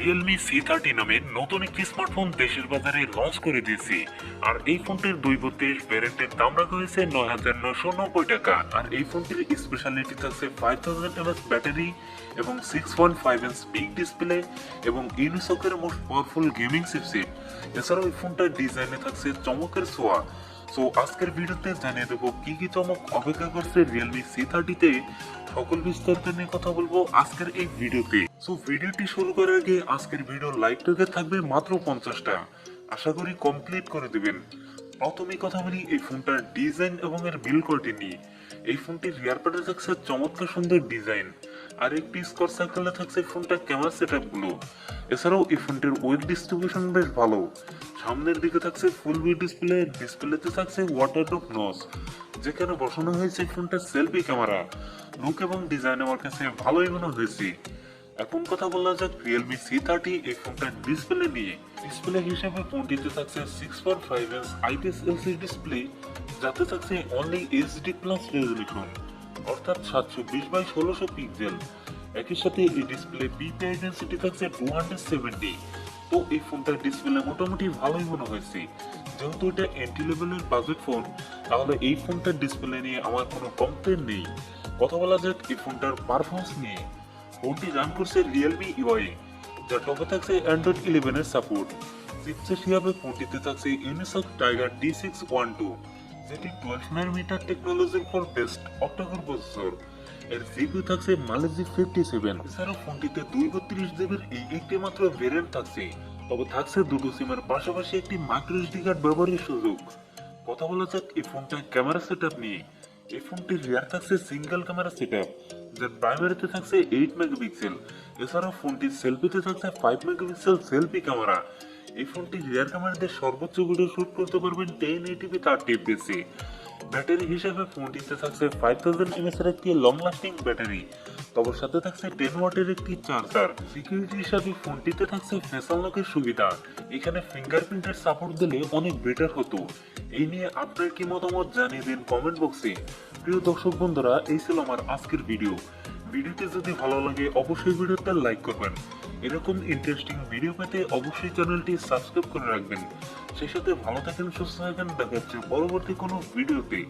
Realme C30 নামের নতুন একটি স্মার্টফোন দেশের বাজারে লঞ্চ করে দিয়েছি। আর এই ফোনটির 232 ভ্যারিয়েন্টের দাম রাখা হয়েছে ৯,৯৯০ টাকা। আর এই ফোনটির স্পেশালিটি থাকছে 5000 mAh ব্যাটারি এবং 6.5 ইঞ্চ বিগ ডিসপ্লে এবং ইউনিসকের মোস্ট পাওয়ারফুল গেমিং চিপসেট। এছাড়াও এই ফোনটার ডিজাইনে থাকছে চমকের ছোঁয়া। সো আজকের ভিডিওতে জানিয়ে দেবো কি কি চমক অপেক্ষা করছে Realme C30-তে। সকল বিস্তারিত নিয়ে কথা বলবো আজকের এই ভিডিওতে। সো ভিডিওটি শুরু করার আগে আজকের ভিডিও লাইক টার্গেট থাকবে মাত্র 50টা। আশা করি কমপ্লিট করে দেবেন। প্রথমে কথা বলি এই ফোনটার ডিজাইন এবং এর বিল্ড কোয়ালিটি নিয়ে। এই ফোনটির রিয়ার প্যাডে থাকছে চমৎকার সুন্দর ডিজাইন, আর একটি স্কোয়ার সার্কেলে থাকছে ফোনটার ক্যামেরা সেটআপ গুলো। এছাড়াও এই ফোনটির ওয়েট ডিস্ট্রিবিউশন বেশ ভালো। সামনের দিকে থাকছে ফুল ভিউ ডিসপ্লেতে থাকছে ওয়াটারপ্রুফ নচ, যেখানে বসানো হয়েছে ফোনটার সেলফি ক্যামেরা। লুক এবং ডিজাইন আমার কাছে ভালোই মনে হয়েছে। এখন কথা বলা যাক Realme C30 এই ফোনটার ডিসপ্লে নিয়ে। ডিসপ্লে হিসেবে ফোনটিতে থাকছে 6.5 ইঞ্চ IPS ডিসপ্লে, যাতে থাকছে অনলি HD+ রেজলিউশন, অর্থাৎ 720x1600 পিক্সেল। একই সাথে এই ডিসপ্লে PPI ডেনসিটি থাকছে 270। তো এই ফোনটার ডিসপ্লে মোটামুটি ভালোই মনে হয়েছে। যেহেতু এটা এন্ট্রি লেভেলের বাজেট ফোন, তাহলে এই ফোনটার ডিসপ্লে নিয়ে আমার কোনো কমপ্লেইন নেই। কথা বলা যাক এই ফোনটার পারফরমেন্স নিয়ে। ফোনটি রান করছে Realme UI, যার টপে থাকছে Android 11 এর সাপোর্ট। চিপসেট হিসাবে ফোনটিতে থাকছে Unisoc T612, যেটি 12 nanometer টেকনোলজির ফর বেস্ট অক্টাকোর প্রসেসর। এর জিপিইউ থাকছে Mali 57। এছাড়াও ফোনটিতে 232 জিবির একটি মাত্র ভেরিয়েন্ট থাকছে, তবে থাকছে দুটো সিমের পাশাপাশি একটি মাইক্রো এসডি কার্ড ব্যবহারের সুযোগ। কথা বলা যাক এই ফোনটার ক্যামেরা সেটআপ নিয়ে। এই ফোনটির রিয়ার থাকছে সিঙ্গেল ক্যামেরা সেটআপ, যার প্রাইমারিতে থাকছে 8 মেগাপিক্সেল। এছাড়াও ফোনটির সেলফিতে থাকছে 5 মেগাপিক্সেল সেলফি ক্যামেরা। এই ফোনটির রিয়ার ক্যামেরা দিয়ে সর্বোচ্চ ভিডিও শুট করতে পারবেন 1080p 30 fps। ব্যাটারি হিসেবে ফোনটিতে থাকছে 5000 mAh এর একটি লং লাস্টিং ব্যাটারি, তবে সাথে থাকছে 10 ওয়াটের একটি চার্জার। সিকিউরিটি হিসাবে ফোনটিতে থাকছে ফেস আনলকের সুবিধা। এখানে ফিঙ্গারপ্রিন্টের সাপোর্ট দিলে অনেক বেটার হতো। এই নিয়ে আপনার কি মতামত জানিয়ে দিন কমেন্ট বক্সে। প্রিয় দর্শক বন্ধুরা, এই ছিল আমার আজকের ভিডিও। ভিডিওটি যদি ভালো লাগে অবশ্যই ভিডিওতে লাইক করবেন। এরকম ইন্টারেস্টিং ভিডিও পেতে অবশ্যই চ্যানেলটি সাবস্ক্রাইব করে রাখবেন। সেই সাথে ভালো থাকেন, সুস্থ থাকেন। দেখা হচ্ছে পরবর্তী কোনো ভিডিওতে।